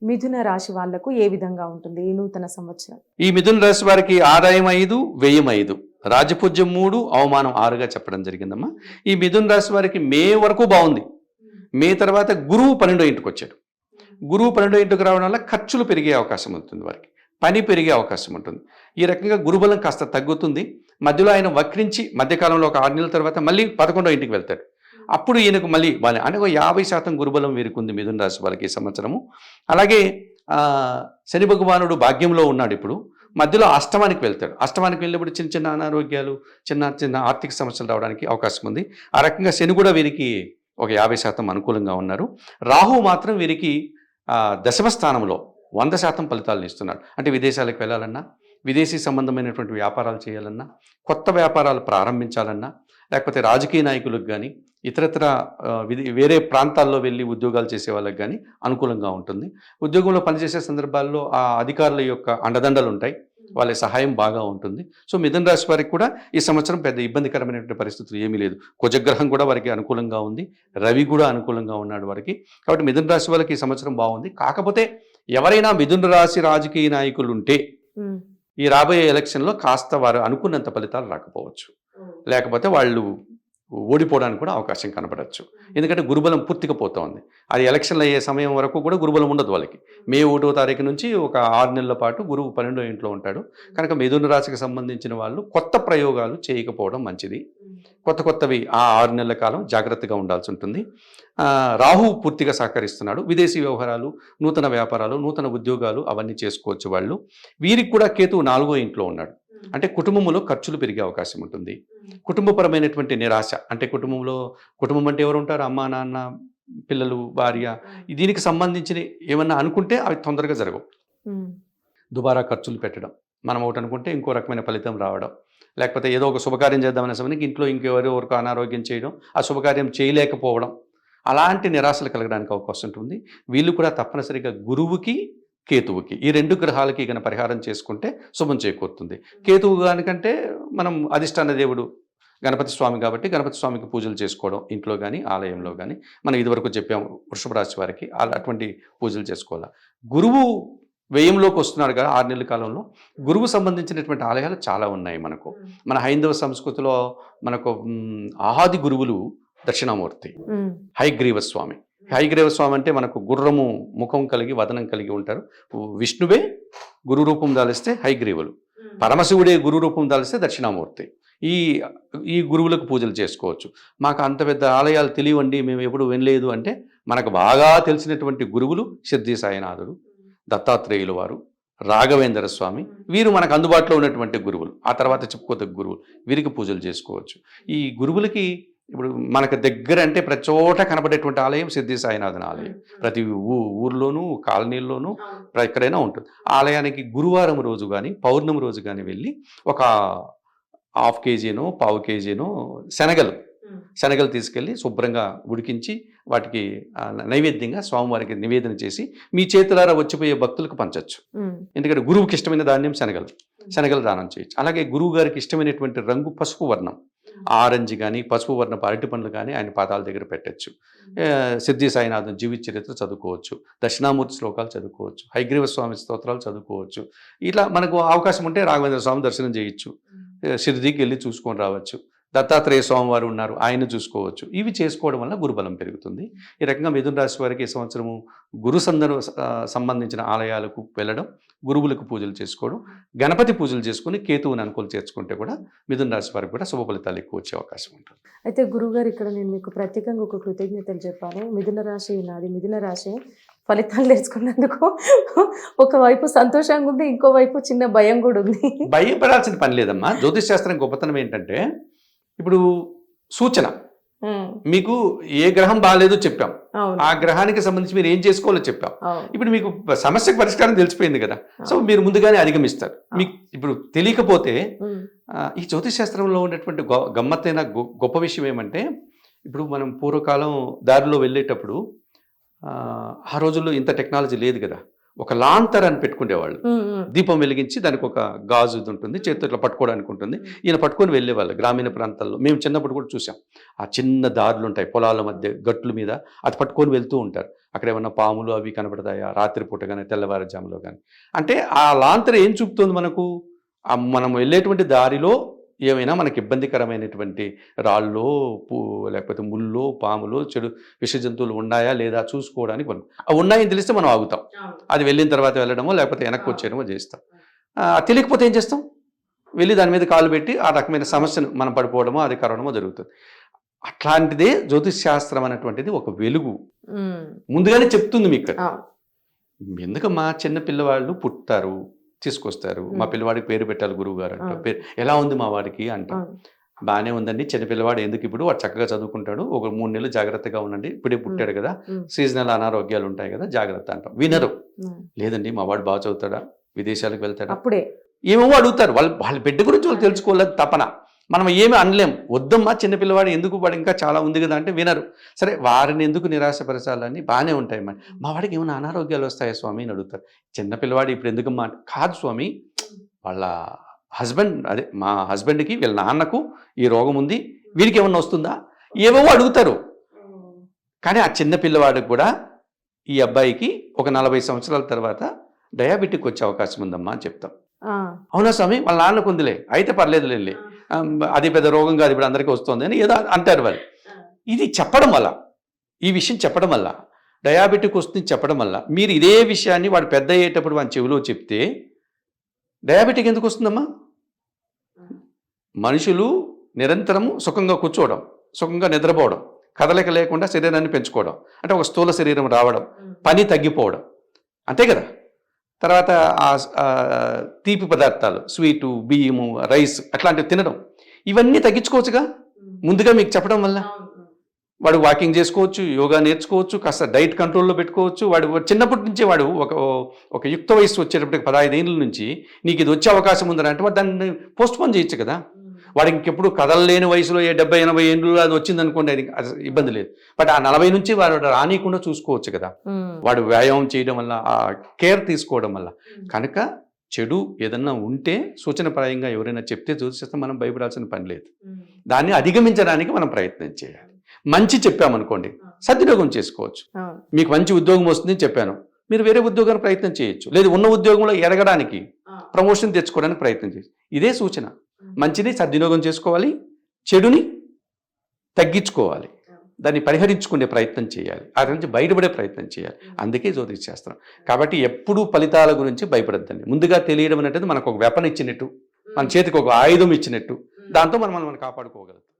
మిథున రాశి వాళ్లకు ఏ విధంగా ఉంటుంది ఈ నూతన సంవత్సరం? ఈ మిథున రాశి వారికి ఆదాయం 5, వ్యయం 5, రాజపూజ్యం 3, అవమానం 6గా చెప్పడం జరిగిందమ్మా. ఈ మిథున రాశి వారికి మే వరకు బాగుంది. మే తర్వాత గురువు 12వ ఇంటికి వచ్చాడు. గురువు 12వ ఇంటికి రావడం వల్ల ఖర్చులు పెరిగే అవకాశం ఉంటుంది, వారికి పని పెరిగే అవకాశం ఉంటుంది. ఈ రకంగా గురుబలం కాస్త తగ్గుతుంది. మధ్యలో ఆయన వక్రించి మధ్యకాలంలో ఒక 6 నెలల తర్వాత మళ్ళీ 11వ ఇంటికి వెళ్తాడు. అప్పుడు ఈయనకు మళ్ళీ బాగా అంటే 50% గురుబలం వీరుకుంది మిథున రాశి వాళ్ళకి ఈ సంవత్సరము. అలాగే శని భగవానుడు భాగ్యంలో ఉన్నాడు. ఇప్పుడు మధ్యలో అష్టమానికి వెళ్తాడు. అష్టమానికి వెళ్ళినప్పుడు చిన్న చిన్న అనారోగ్యాలు, చిన్న చిన్న ఆర్థిక సమస్యలు రావడానికి అవకాశం ఉంది. ఆ రకంగా శని కూడా వీరికి ఒక 50% అనుకూలంగా ఉన్నారు. రాహు మాత్రం వీరికి దశమ స్థానంలో 100% ఫలితాలను ఇస్తున్నాడు. అంటే విదేశాలకు వెళ్ళాలన్నా, విదేశీ సంబంధమైనటువంటి వ్యాపారాలు చేయాలన్నా, కొత్త వ్యాపారాలు ప్రారంభించాలన్నా, లేకపోతే రాజకీయ నాయకులకు కానీ ఇతరత్ర వేరే ప్రాంతాల్లో వెళ్ళి ఉద్యోగాలు చేసే వాళ్ళకి కానీ అనుకూలంగా ఉంటుంది. ఉద్యోగంలో పనిచేసే సందర్భాల్లో ఆ అధికారుల యొక్క అండదండలు ఉంటాయి, వాళ్ళ సహాయం బాగా ఉంటుంది. సో మిథున రాశి వారికి కూడా ఈ సంవత్సరం పెద్ద ఇబ్బందికరమైనటువంటి పరిస్థితులు ఏమీ లేదు. కుజగ్రహం కూడా వారికి అనుకూలంగా ఉంది, రవి కూడా అనుకూలంగా ఉన్నాడు వారికి. కాబట్టి మిథున రాశి వాళ్ళకి ఈ సంవత్సరం బాగుంది. కాకపోతే ఎవరైనా మిథున రాశి రాజకీయ నాయకులు ఉంటే ఈ రాబోయే ఎలక్షన్లో కాస్త వారు అనుకున్నంత ఫలితాలు రాకపోవచ్చు, లేకపోతే వాళ్ళు ఓడిపోవడానికి కూడా అవకాశం కనపడవచ్చు. ఎందుకంటే గురుబలం పూర్తిగా పోతోంది. అది ఎలక్షన్లు అయ్యే సమయం వరకు కూడా గురుబలం ఉండదు వాళ్ళకి. మే 1వ తారీఖు నుంచి ఒక 6 నెలల పాటు గురువు 12వ ఇంట్లో ఉంటాడు. కనుక మిథున రాశికి సంబంధించిన వాళ్ళు కొత్త ప్రయోగాలు చేయకపోవడం మంచిది. కొత్తవి ఆ 6 నెలల కాలం జాగ్రత్తగా ఉండాల్సి ఉంటుంది. రాహు పూర్తిగా సహకరిస్తున్నాడు. విదేశీ వ్యవహారాలు, నూతన వ్యాపారాలు, నూతన ఉద్యోగాలు అవన్నీ చేసుకోవచ్చు వాళ్ళు. వీరికి కూడా కేతువు 4వ ఇంట్లో ఉన్నాడు. అంటే కుటుంబంలో ఖర్చులు పెరిగే అవకాశం ఉంటుంది. కుటుంబపరమైనటువంటి నిరాశ, అంటే కుటుంబం అంటే ఎవరు ఉంటారు? అమ్మ, నాన్న, పిల్లలు, భార్య. దీనికి సంబంధించిన ఏమన్నా అనుకుంటే అవి తొందరగా జరగవు. దుబారా ఖర్చులు పెట్టడం, మనం ఒకటి అనుకుంటే ఇంకో రకమైన ఫలితం రావడం, లేకపోతే ఏదో ఒక శుభకార్యం చేద్దామనే సమయానికి ఇంట్లో ఇంకెవరికి అనారోగ్యం చేయడం, ఆ శుభకార్యం చేయలేకపోవడం, అలాంటి నిరాశలు కలగడానికి అవకాశం ఉంటుంది. వీళ్ళు కూడా తప్పనిసరిగా గురువుకి, కేతువుకి, ఈ 2 గ్రహాలకి కనుక పరిహారం చేసుకుంటే శుభం చేకూరుతుంది. కేతువు దానికంటే మనం అధిష్టాన దేవుడు గణపతి స్వామి కాబట్టి గణపతి స్వామికి పూజలు చేసుకోవడం, ఇంట్లో కానీ ఆలయంలో కానీ. మనం ఇదివరకు చెప్పాము వృషభ రాశి వారికి అటువంటి పూజలు చేసుకోవాలి. గురువు వ్యయంలోకి వస్తున్నాడు కదా 6 నెలల కాలంలో. గురువు సంబంధించినటువంటి ఆలయాలు చాలా ఉన్నాయి మనకు. మన హైందవ సంస్కృతిలో మనకు ఆది గురువులు దక్షిణామూర్తి, హయగ్రీవ స్వామి. హయగ్రీవ స్వామి అంటే మనకు గుర్రము ముఖం కలిగి వదనం కలిగి ఉంటారు. విష్ణువే గురు రూపం దాలిస్తే హయగ్రీవులు, పరమశివుడే గురు రూపం దాలిస్తే దక్షిణామూర్తి. ఈ గురువులకు పూజలు చేసుకోవచ్చు. మాకు అంత పెద్ద ఆలయాలు తెలియవండి, మేము ఎప్పుడు వినలేదు అంటే మనకు బాగా తెలిసినటువంటి గురువులు షిర్డీ సాయినాథుడు, దత్తాత్రేయులు వారు, రాఘవేంద్ర స్వామి, వీరు మనకు అందుబాటులో ఉన్నటువంటి గురువులు. ఆ తర్వాత చెప్పుకోదగ్గ గురువులు, వీరికి పూజలు చేసుకోవచ్చు. ఈ గురువులకి ఇప్పుడు మనకు దగ్గర అంటే ప్రతి చోట కనబడేటువంటి ఆలయం షిర్డీ సాయినాథన్ ఆలయం. ప్రతి ఊర్లోనూ, కాలనీల్లోనూ ఎక్కడైనా ఉంటుంది. ఆలయానికి గురువారం రోజు కానీ, పౌర్ణమి రోజు కానీ వెళ్ళి ఒక 1/2 కేజీనో 1/4 కేజీనో శనగలు తీసుకెళ్ళి శుభ్రంగా ఉడికించి వాటికి నైవేద్యంగా స్వామివారికి నివేదన చేసి మీ చేతులారా వచ్చిపోయే భక్తులకు పంచవచ్చు. ఎందుకంటే గురువుకి ఇష్టమైన ధాన్యం శనగలు దానం చేయొచ్చు. అలాగే గురువు గారికి ఇష్టమైనటువంటి రంగు పసుపు వర్ణం, ఆరెంజ్ కానీ పసుపు వర్ణపు అరటి పండ్లు కానీ ఆయన పాదాల దగ్గర పెట్టచ్చు. షిర్డీ సాయినాథన్ జీవిత చరిత్ర చదువుకోవచ్చు, దక్షిణామూర్తి శ్లోకాలు చదువుకోవచ్చు, హయగ్రీవ స్వామి స్తోత్రాలు చదువుకోవచ్చు. ఇట్లా మనకు అవకాశం ఉంటే రాఘవేంద్ర స్వామి దర్శనం చేయొచ్చు, షిర్డీకి వెళ్ళి చూసుకొని రావచ్చు. దత్తాత్రేయ స్వామి వారు ఉన్నారు, ఆయన చూసుకోవచ్చు. ఇవి చేసుకోవడం వల్ల గురుబలం పెరుగుతుంది. ఈ రకంగా మిథున రాశి వారికి ఈ సంవత్సరము గురు సంబంధించిన ఆలయాలకు వెళ్ళడం, గురువులకు పూజలు చేసుకోవడం, గణపతి పూజలు చేసుకుని కేతువుని అనుకూలు చేర్చుకుంటే కూడా మిథున రాశి వారికి కూడా శుభ ఫలితాలు ఎక్కువ వచ్చే అవకాశం ఉంటుంది. అయితే గురువుగారు, ఇక్కడ నేను మీకు ప్రత్యేకంగా ఒక కృతజ్ఞతలు చెప్పాలి. మిథున రాశి ఫలితాలు తెచ్చుకున్నందుకు ఒకవైపు సంతోషంగా ఉంది, ఇంకోవైపు చిన్న భయం కూడా ఉంది. భయపడాల్సిన పని లేదమ్మా. జ్యోతిష్ శాస్త్రం గొప్పతనం ఏంటంటే, ఇప్పుడు సూచన, మీకు ఏ గ్రహం బాగాలేదో చెప్పాం, ఆ గ్రహానికి సంబంధించి మీరు ఏం చేసుకోవాలో చెప్పాం. ఇప్పుడు మీకు సమస్యకు పరిష్కారం తెలిసిపోయింది కదా, సో మీరు ముందుగానే అధిగమిస్తారు. మీకు ఇప్పుడు తెలియకపోతే ఈ జ్యోతిష్ శాస్త్రంలో ఉన్నటువంటి గమ్మత్తైన గొప్ప విషయం ఏమంటే, ఇప్పుడు మనం పూర్వకాలం దారిలో వెళ్ళేటప్పుడు ఆ రోజుల్లో ఇంత టెక్నాలజీ లేదు కదా, ఒక లాంతర్ అని పెట్టుకునేవాళ్ళు, దీపం వెలిగించి దానికి ఒక గాజు ఇది ఉంటుంది, చేతుల్లో పట్టుకోవడానికి ఉంటుంది. ఈయన పట్టుకొని వెళ్ళేవాళ్ళు గ్రామీణ ప్రాంతాల్లో. మేము చిన్నప్పుడు కూడా చూసాం, ఆ చిన్న దారులు ఉంటాయి పొలాల మధ్య గట్ల మీద, అది పట్టుకొని వెళ్తూ ఉంటారు. అక్కడ ఏమన్నా పాములు అవి కనబడతాయా రాత్రిపూట కానీ తెల్లవారుజాములో కానీ. అంటే ఆ లాంతర్ ఏం చూపుతుంది మనకు, మనం వెళ్ళేటువంటి దారిలో ఏమైనా మనకి ఇబ్బందికరమైనటువంటి రాళ్ళో లేకపోతే ముళ్ళో పాములో చెడు విష జంతువులు ఉన్నాయా లేదా చూసుకోవడానికి మనం, అవి ఉన్నాయని తెలిస్తే మనం ఆగుతాం. అది వెళ్ళిన తర్వాత వెళ్ళడమో లేకపోతే వెనక్కి వచ్చేయడమో చేస్తాం. తెలియకపోతే ఏం చేస్తాం, వెళ్ళి దాని మీద కాలు పెట్టి ఆ రకమైన సమస్యను మనం పడిపోవడమో అది కరవడమో జరుగుతుంది. అట్లాంటిదే జ్యోతిష్ శాస్త్రం అనేటువంటిది ఒక వెలుగు ముందుగానే చెప్తుంది మీకు. ఎందుకమ్మా చిన్న పిల్లవాళ్ళు పుట్టారు తీసుకొస్తారు, మా పిల్లవాడికి పేరు పెట్టాలి గురువు గారు అంటారు, పేరు ఎలా ఉంది మా వాడికి అంటాం. బాగానే ఉందండి, చిన్న పిల్లవాడు ఎందుకు, ఇప్పుడు వాడు చక్కగా చదువుకుంటాడు, ఒక 3 నెలలు జాగ్రత్తగా ఉండండి, ఇప్పుడే పుట్టాడు కదా, సీజనల్ అనారోగ్యాలు ఉంటాయి కదా, జాగ్రత్త అంటాం. వినరు. లేదండి మా వాడు బాగా చదువుతాడా, విదేశాలకు వెళ్తాడా, అప్పుడే ఏమేమో అడుగుతారు. వాళ్ళ బిడ్డ గురించి వాళ్ళు తెలుసుకోలేదు తపన. మనం ఏమి అనలేం, వద్దమ్మా చిన్నపిల్లవాడు ఎందుకు, వాడు ఇంకా చాలా ఉంది కదా అంటే వినరు. సరే వారిని ఎందుకు నిరాశపరచాలని, బాగానే ఉంటాయి మరి, మా వాడికి ఏమైనా అనారోగ్యాలు వస్తాయా స్వామి అని అడుగుతారు. చిన్నపిల్లవాడు ఇప్పుడు ఎందుకమ్మా, కాదు స్వామి వాళ్ళ హస్బెండ్, అదే మా హస్బెండ్కి వీళ్ళ నాన్నకు ఈ రోగం ఉంది, వీడికి ఏమన్నా వస్తుందా, ఏవేవో అడుగుతారు. కానీ ఆ చిన్న పిల్లవాడికి కూడా ఈ అబ్బాయికి ఒక 40 సంవత్సరాల తర్వాత డయాబెటిక్ వచ్చే అవకాశం ఉందమ్మా అని చెప్తాం. అవునా స్వామి వాళ్ళ నాన్నకు ఉందిలే అయితే పర్లేదు వెళ్ళి, అది పెద్ద రోగం కాదు ఇప్పుడు అందరికీ వస్తుంది అని ఏదో అంటారు వాళ్ళు. ఇది చెప్పడం వల్ల, ఈ విషయం చెప్పడం వల్ల, డయాబెటిక్ వస్తుంది చెప్పడం వల్ల, మీరు ఇదే విషయాన్ని వాడు పెద్ద అయ్యేటప్పుడు వాడి చెవిలో చెప్తే డయాబెటిక్ ఎందుకు వస్తుందమ్మా. మనుషులు నిరంతరము సుఖంగా కూర్చోవడం, సుఖంగా నిద్రపోవడం, కదలిక లేకుండా శరీరాన్ని పెంచుకోవడం, అంటే ఒక స్థూల శరీరం రావడం, పని తగ్గిపోవడం, అంతే కదా. తర్వాత తీపి పదార్థాలు, స్వీటు, బియ్యము, రైస్ అట్లాంటివి తినడం, ఇవన్నీ తగ్గించుకోవచ్చుగా ముందుగా మీకు చెప్పడం వల్ల. వాడు వాకింగ్ చేసుకోవచ్చు, యోగా నేర్చుకోవచ్చు, కాస్త డైట్ కంట్రోల్లో పెట్టుకోవచ్చు. వాడు చిన్నప్పటి నుంచే వాడు ఒక యుక్త వయసు వచ్చేటప్పటికి 15 ఏళ్ళ నుంచి నీకు ఇది వచ్చే అవకాశం ఉందని అంటే వాడు దాన్ని పోస్ట్పోన్ చేయొచ్చు కదా. వాడు ఇంకెప్పుడు కదలలేని వయసులో 70-80 ఏళ్ళు అది వచ్చిందనుకోండి, అది ఇబ్బంది లేదు. బట్ ఆ 40 నుంచి వాడు రానియకుండా చూసుకోవచ్చు కదా. వాడు వ్యాయామం చేయడం వల్ల, ఆ కేర్ తీసుకోవడం వల్ల. కనుక చెడు ఏదన్నా ఉంటే సూచనప్రాయంగా ఎవరైనా చెప్తే చూసేస్తే మనం భయపడాల్సిన పని లేదు. దాన్ని అధిగమించడానికి మనం ప్రయత్నం చేయాలి. మంచి చెప్పామనుకోండి సద్వినియోగం చేసుకోవచ్చు. మీకు మంచి ఉద్యోగం వస్తుందని చెప్పాను, మీరు వేరే ఉద్యోగానికి ప్రయత్నం చేయొచ్చు, లేదు ఉన్న ఉద్యోగంలో ఎదగడానికి ప్రమోషన్ తెచ్చుకోవడానికి ప్రయత్నం చేయొచ్చు. ఇదే సూచన. మంచిని సద్వినియోగం చేసుకోవాలి, చెడుని తగ్గించుకోవాలి, దాన్ని పరిహరించుకునే ప్రయత్నం చేయాలి, ఆ నుంచి బయటపడే ప్రయత్నం చేయాలి. అందుకే జ్యోతిష్ శాస్త్రం. కాబట్టి ఎప్పుడూ ఫలితాల గురించి భయపడద్దండి. ముందుగా తెలియడం అనేది మనకు ఒక వెపన్ ఇచ్చినట్టు, మన చేతికి ఒక ఆయుధం ఇచ్చినట్టు, దాంతో మనం కాపాడుకోగలుగుతాం.